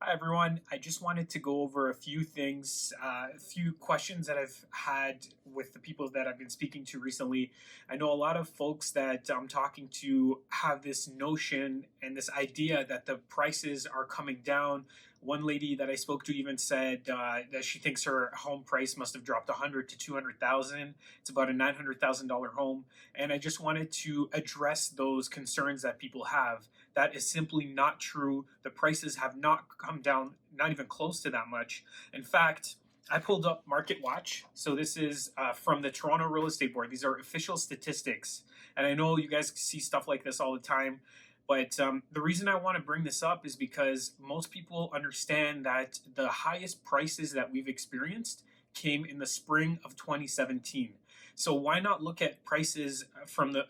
Hi, everyone. I just wanted to go over a few things, a few questions that I've had with the people that I've been speaking to recently. I know a lot of folks that I'm talking to have this notion and this idea that the prices are coming down. One lady that I spoke to even said that she thinks her home price must have dropped 100 to 200,000. It's about a $900,000 home, and I just wanted to address those concerns that people have. That is simply not true. The prices have not come down, not even close to that much. In fact, I pulled up Market Watch. So this is from the Toronto Real Estate Board. These are official statistics. And I know you guys see stuff like this all the time. But the reason I want to bring this up is because most people understand that the highest prices that we've experienced came in the spring of 2017. So why not look at prices from the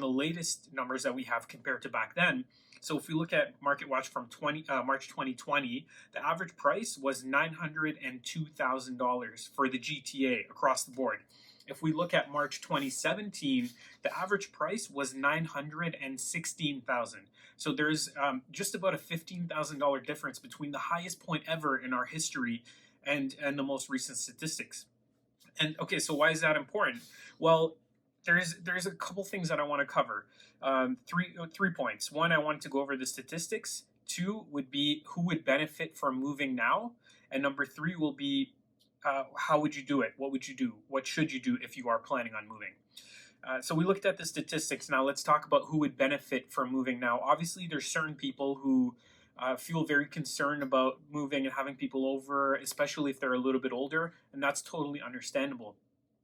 latest numbers that we have compared to back then? So if we look at Market Watch from March 2020, the average price was $902,000 for the GTA across the board. If we look at March 2017, the average price was $916,000. So there's just about a $15,000 difference between the highest point ever in our history and the most recent statistics. And okay, so why is that important? Well, there's a couple things that I want to cover. Three points. One, I wanted to go over the statistics. Two would be who would benefit from moving now, and number three will be how would you do it? What would you do? What should you do if you are planning on moving? So we looked at the statistics. Now let's talk about who would benefit from moving now. Obviously, there's certain people who feel very concerned about moving and having people over, especially if they're a little bit older, and that's totally understandable.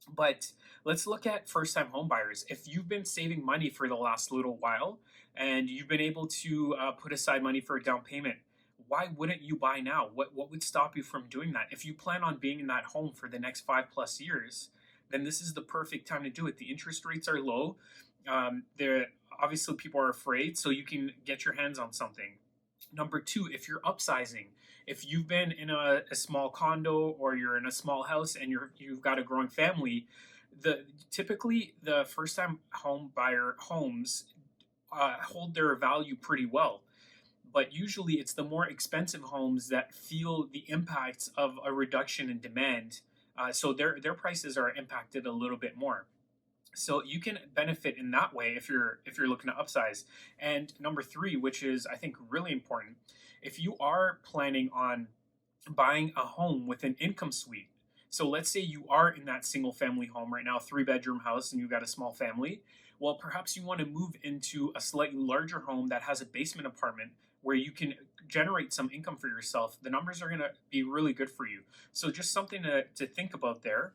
But let's look at first-time home buyers. If you've been saving money for the last little while and you've been able to put aside money for a down payment, why wouldn't you buy now? What would stop you from doing that? If you plan on being in that home for the next 5+ years, then this is the perfect time to do it. The interest rates are low. Obviously people are afraid, so you can get your hands on something. Number two, if you're upsizing, if you've been in a small condo or you're in a small house and you've got a growing family, typically the first time home buyer homes hold their value pretty well. But usually it's the more expensive homes that feel the impacts of a reduction in demand. So their prices are impacted a little bit more. So you can benefit in that way if you're looking to upsize. And number three, which is I think really important, if you are planning on buying a home with an income suite. So let's say you are in that single family home right now, 3-bedroom house, and you've got a small family. Well, perhaps you want to move into a slightly larger home that has a basement apartment where you can generate some income for yourself. The numbers are going to be really good for you. So just something to think about there.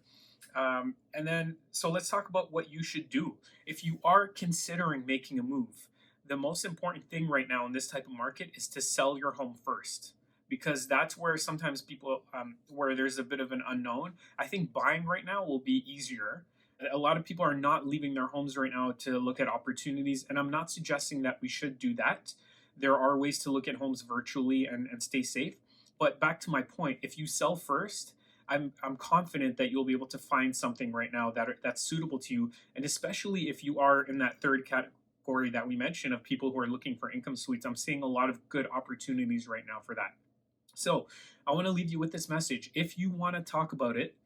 So let's talk about what you should do. If you are considering making a move, the most important thing right now in this type of market is to sell your home first, because that's where sometimes people, where there's a bit of an unknown. I think buying right now will be easier. A lot of people are not leaving their homes right now to look at opportunities, and I'm not suggesting that we should do that. There are ways to look at homes virtually and stay safe. But back to my point, if you sell first, I'm confident that you'll be able to find something right now that's suitable to you, and especially if you are in that third category that we mentioned of people who are looking for income suites. I'm seeing a lot of good opportunities right now for that. So I want to leave you with this message. If you want to talk about it,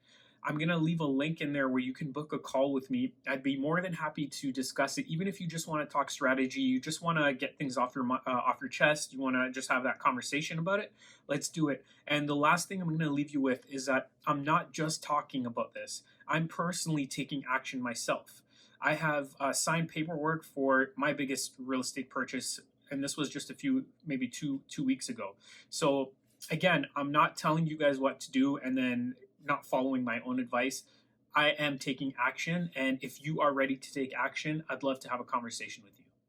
I'm going to leave a link in there where you can book a call with me. I'd be more than happy to discuss it. Even if you just want to talk strategy, you just want to get things off your chest, you want to just have that conversation about it, let's do it. And the last thing I'm going to leave you with is that I'm not just talking about this. I'm personally taking action myself. I have signed paperwork for my biggest real estate purchase, and this was just maybe two weeks ago. So again, I'm not telling you guys what to do and then not following my own advice. I am taking action, and if you are ready to take action, I'd love to have a conversation with you.